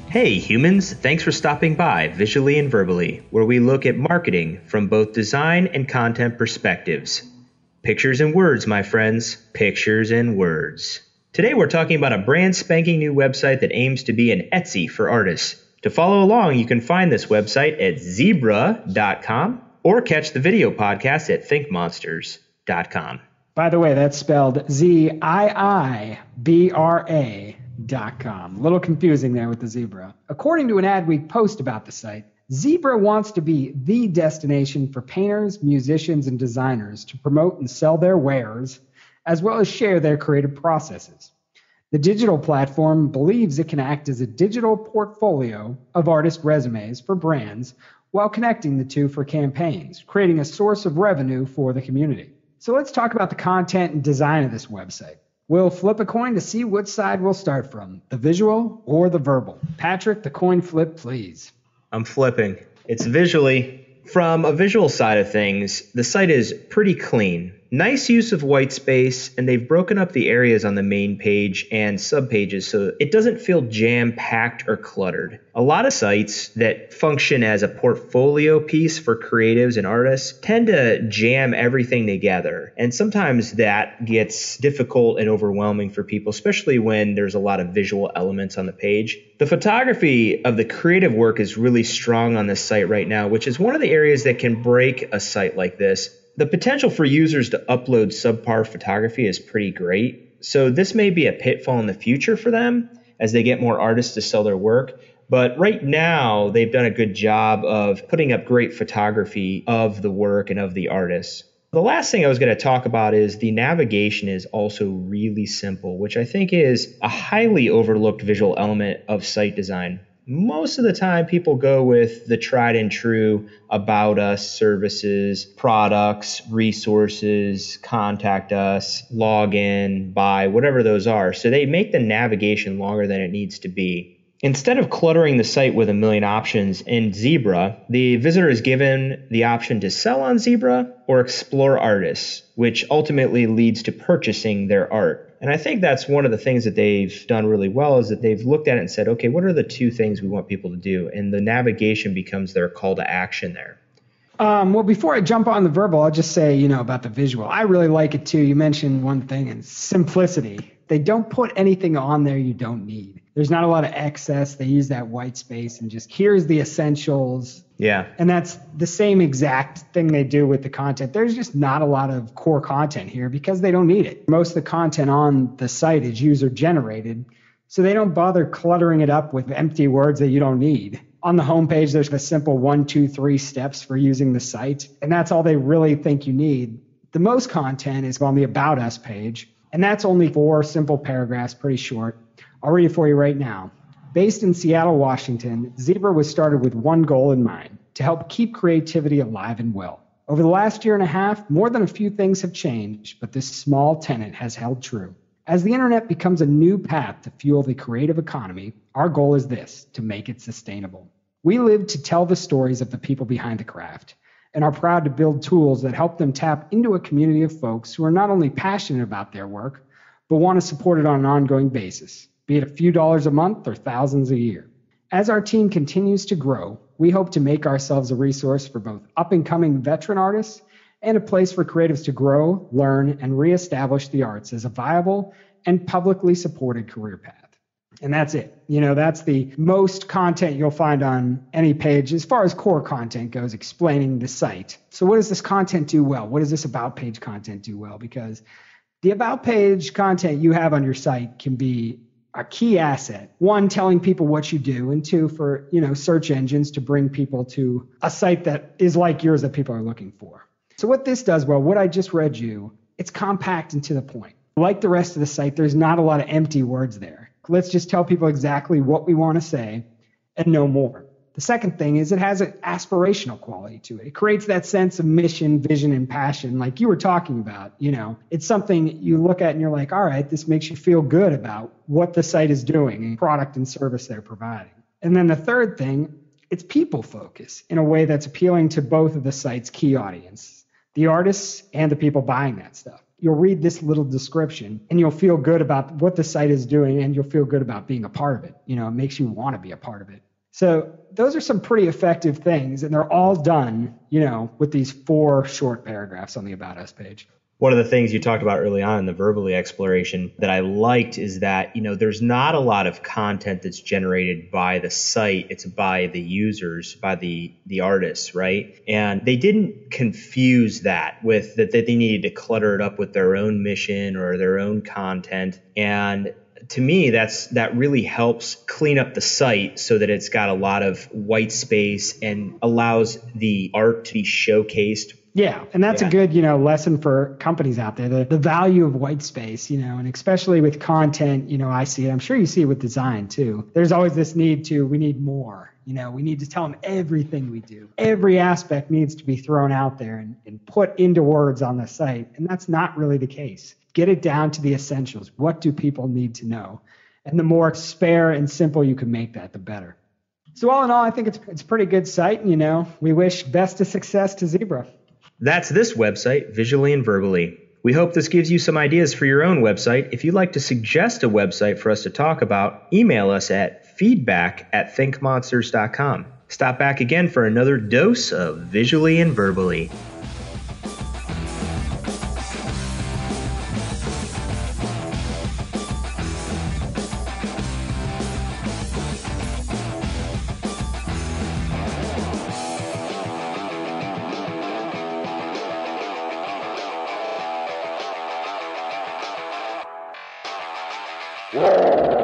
Hey humans, thanks for stopping by Visually and Verbally, where we look at marketing from both design and content perspectives. Pictures and words, my friends, pictures and words. Today we're talking about a brand spanking new website that aims to be an Etsy for artists. To follow along, you can find this website at zebra.com or catch the video podcast at thinkmonsters.com. By the way, that's spelled ZIIBRA.com. A little confusing there with the zebra. According to an Adweek post about the site, Zebra wants to be the destination for painters, musicians, and designers to promote and sell their wares, as well as share their creative processes. The digital platform believes it can act as a digital portfolio of artist resumes for brands while connecting the two for campaigns, creating a source of revenue for the community. So let's talk about the content and design of this website. We'll flip a coin to see which side we'll start from, the visual or the verbal. Patrick, the coin flip, please. I'm flipping. It's visually. From a visual side of things, the site is pretty clean. Nice use of white space, and they've broken up the areas on the main page and subpages so it doesn't feel jam-packed or cluttered. A lot of sites that function as a portfolio piece for creatives and artists tend to jam everything together, and sometimes that gets difficult and overwhelming for people, especially when there's a lot of visual elements on the page. The photography of the creative work is really strong on this site right now, which is one of the areas that can break a site like this. The potential for users to upload subpar photography is pretty great. So this may be a pitfall in the future for them as they get more artists to sell their work. But right now, they've done a good job of putting up great photography of the work and of the artists. The last thing I was going to talk about is the navigation is also really simple, which I think is a highly overlooked visual element of site design. Most of the time, people go with the tried and true about us, services, products, resources, contact us, log in, buy, whatever those are. So they make the navigation longer than it needs to be. Instead of cluttering the site with a million options in Zebra, the visitor is given the option to sell on Zebra or explore artists, which ultimately leads to purchasing their art. And I think that's one of the things that they've done really well is that they've looked at it and said, okay, what are the two things we want people to do? And the navigation becomes their call to action there. Well, before I jump on the verbal, I'll just say, about the visual. I really like it too. You mentioned one thing, and simplicity. They don't put anything on there you don't need. There's not a lot of excess. They use that white space and just here's the essentials. Yeah. And that's the same exact thing they do with the content. There's just not a lot of core content here because they don't need it. Most of the content on the site is user generated, so they don't bother cluttering it up with empty words that you don't need. On the homepage, there's a simple 1, 2, 3 steps for using the site, and that's all they really think you need. The most content is on the About Us page, and that's only 4 simple paragraphs, pretty short. I'll read it for you right now. Based in Seattle, Washington, Zebra was started with one goal in mind, to help keep creativity alive and well. Over the last year and a half, more than a few things have changed, but this small tenet has held true. As the internet becomes a new path to fuel the creative economy, our goal is this, to make it sustainable. We live to tell the stories of the people behind the craft, and are proud to build tools that help them tap into a community of folks who are not only passionate about their work, but want to support it on an ongoing basis, be it a few dollars a month or thousands a year. As our team continues to grow, we hope to make ourselves a resource for both up-and-coming veteran artists and a place for creatives to grow, learn, and reestablish the arts as a viable and publicly supported career path. And that's it. That's the most content you'll find on any page as far as core content goes, explaining the site. So what does this content do well? What does this About page content do well? Because the About page content you have on your site can be a key asset. 1, telling people what you do, and 2, for search engines to bring people to a site that is like yours that people are looking for. So what this does well, what I just read you, it's compact and to the point. Like the rest of the site, there's not a lot of empty words there. Let's just tell people exactly what we want to say and no more. The second thing is it has an aspirational quality to it. It creates that sense of mission, vision, and passion like you were talking about. It's something you look at and you're like, all right, this makes you feel good about what the site is doing and product and service they're providing. And then the third thing, it's people focused in a way that's appealing to both of the site's key audience, the artists and the people buying that stuff. You'll read this little description and you'll feel good about what the site is doing, and you'll feel good about being a part of it. It makes you want to be a part of it. So those are some pretty effective things, and they're all done, with these 4 short paragraphs on the About Us page. One of the things you talked about early on in the Verbally exploration that I liked is that, there's not a lot of content that's generated by the site. It's by the users, by the artists, right? And they didn't confuse that with that they needed to clutter it up with their own mission or their own content. And to me, that really helps clean up the site so that it's got a lot of white space and allows the art to be showcased. Yeah, and that's a good, lesson for companies out there, the value of white space, and especially with content, I see it. I'm sure you see it with design too. There's always this we need more, we need to tell them everything we do. Every aspect needs to be thrown out there and put into words on the site. And that's not really the case. Get it down to the essentials. What do people need to know? And the more spare and simple you can make that, the better. So all in all, I think it's a pretty good site. And, we wish best of success to Zebra. That's this website, Visually and Verbally. We hope this gives you some ideas for your own website. If you'd like to suggest a website for us to talk about, email us at feedback@thinkmonsters.com. Stop back again for another dose of Visually and Verbally. Yeah.